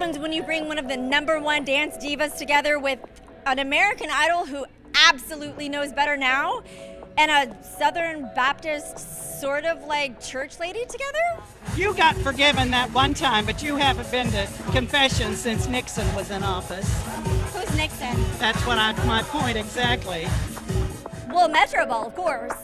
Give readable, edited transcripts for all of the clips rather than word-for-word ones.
happens when you bring one of the #1 dance divas together with an American Idol who absolutely knows better now and a Southern Baptist sort of like church lady together? You got forgiven that one time, but you haven't been to confession since Nixon was in office. Who's Nixon? That's my point exactly. Well, MetroBall, of course.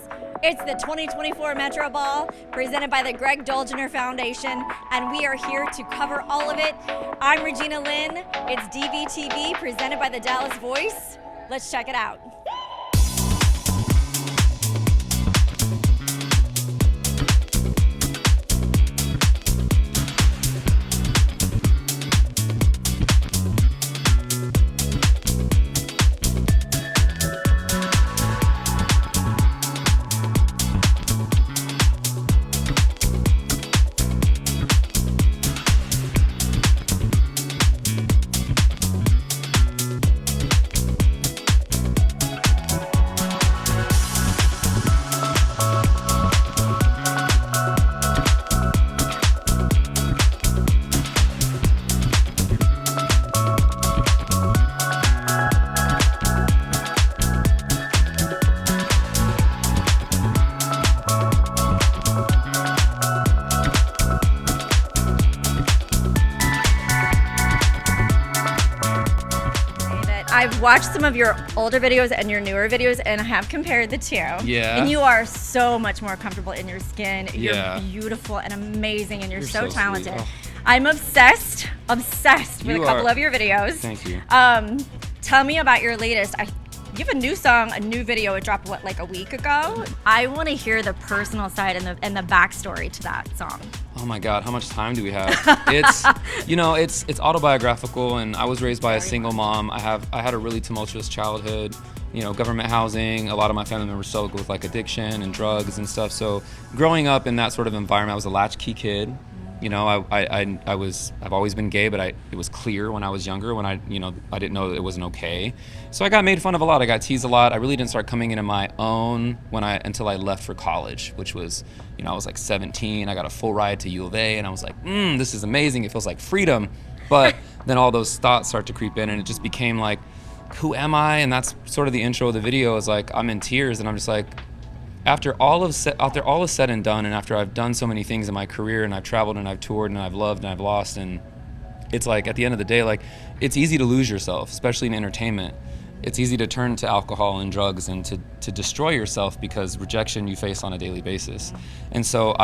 It's the 2024 MetroBall presented by the Greg Dolgener Foundation, and we are here to cover all of it. I'm Regina Lyn. It's DVtv presented by the Dallas Voice. Let's check it out. I've watched some of your older videos and your newer videos, and I have compared the two. Yeah. And you are so much more comfortable in your skin. Yeah. You're beautiful and amazing, and you're so so talented. sweet. I'm obsessed with You a couple are. of your videos. Thank you. Tell me about your latest. You have a new song, a new video. It dropped, what, like a week ago? I want to hear the personal side and the backstory to that song. Oh my God, how much time do we have? It's, it's autobiographical, and I was raised by a single mom. I had a really tumultuous childhood, government housing. A lot of my family members struggled with like addiction and drugs and stuff. So growing up in that sort of environment, I was a latchkey kid. I've always been gay, but it was clear when I was younger, when I didn't know that it wasn't okay. So I got made fun of a lot. I got teased a lot. I really didn't start coming into my own until I left for college, which was, I was like 17. I got a full ride to U of A, and I was like, this is amazing. It feels like freedom. But then all those thoughts start to creep in, and it just became like, who am I? And that's sort of the intro of the video. Is like, I'm in tears, and I'm just like, after all is said and done, and after I've done so many things in my career, and I've traveled and I've toured and I've loved and I've lost, and it's like at the end of the day, like, it's easy to lose yourself, especially in entertainment. It's easy to turn to alcohol and drugs and to destroy yourself because rejection you face on a daily basis. And so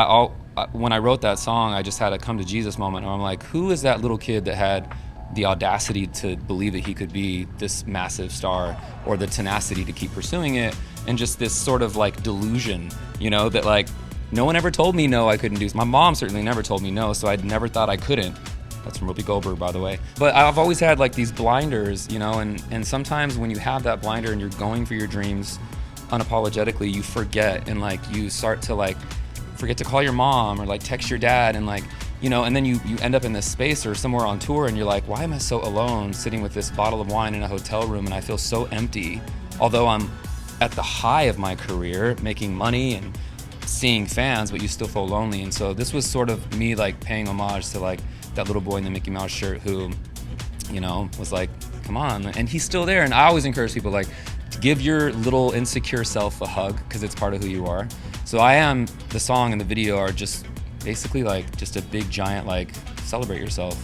when I wrote that song, I just had a come to Jesus moment where I'm like, who is that little kid that had the audacity to believe that he could be this massive star, or the tenacity to keep pursuing it, and just this sort of like delusion, that like no one ever told me no I couldn't do. My mom certainly never told me no, so I'd never thought I couldn't. That's from Whoopi Goldberg, by the way. But I've always had like these blinders, and sometimes when you have that blinder and you're going for your dreams unapologetically, you forget, and like you start to like forget to call your mom or like text your dad, and like, and then you end up in this space or somewhere on tour, and you're like, why am I so alone sitting with this bottle of wine in a hotel room, and I feel so empty, although I'm at the high of my career, making money and seeing fans, but you still feel lonely. And so this was sort of me like paying homage to like that little boy in the Mickey Mouse shirt who, was like, come on. And he's still there. And I always encourage people like, to give your little insecure self a hug, because it's part of who you are. So the song and the video are just basically like just a big giant like celebrate yourself.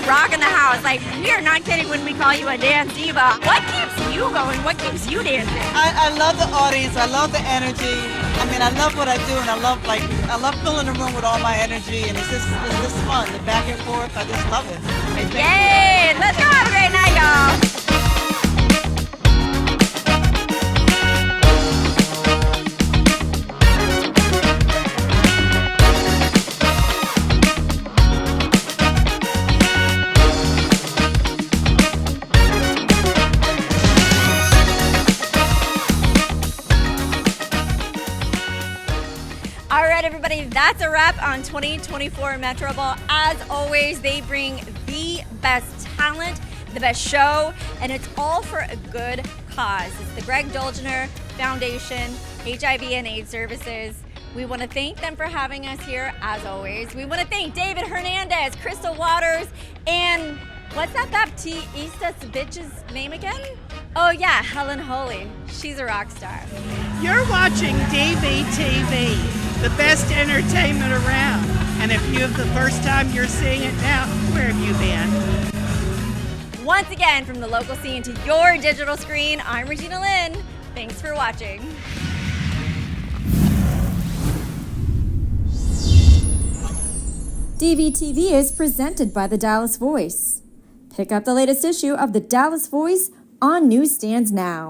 Rocking the house. Like, we are not kidding when we call you a dance diva. What keeps you going? What keeps you dancing? I love the audience. I love the energy. I mean, I love what I do, and I love filling the room with all my energy, and it's just fun. The back and forth, I just love it. Yay! Let's go. Have a great night, y'all. That's a wrap on 2024 MetroBall. As always, they bring the best talent, the best show, and it's all for a good cause. It's the Greg Dolgener Foundation, HIV and AIDS Services. We want to thank them for having us here, as always. We want to thank David Hernandez, Crystal Waters, and what's that Baptista bitch's name again? Oh yeah, Helen Holy. She's a rock star. You're watching DVtv, the best entertainment around. And if you have the first time you're seeing it now, where have you been? Once again, from the local scene to your digital screen, I'm Regina Lyn. Thanks for watching. DVtv is presented by the Dallas Voice. Pick up the latest issue of the Dallas Voice on newsstands now.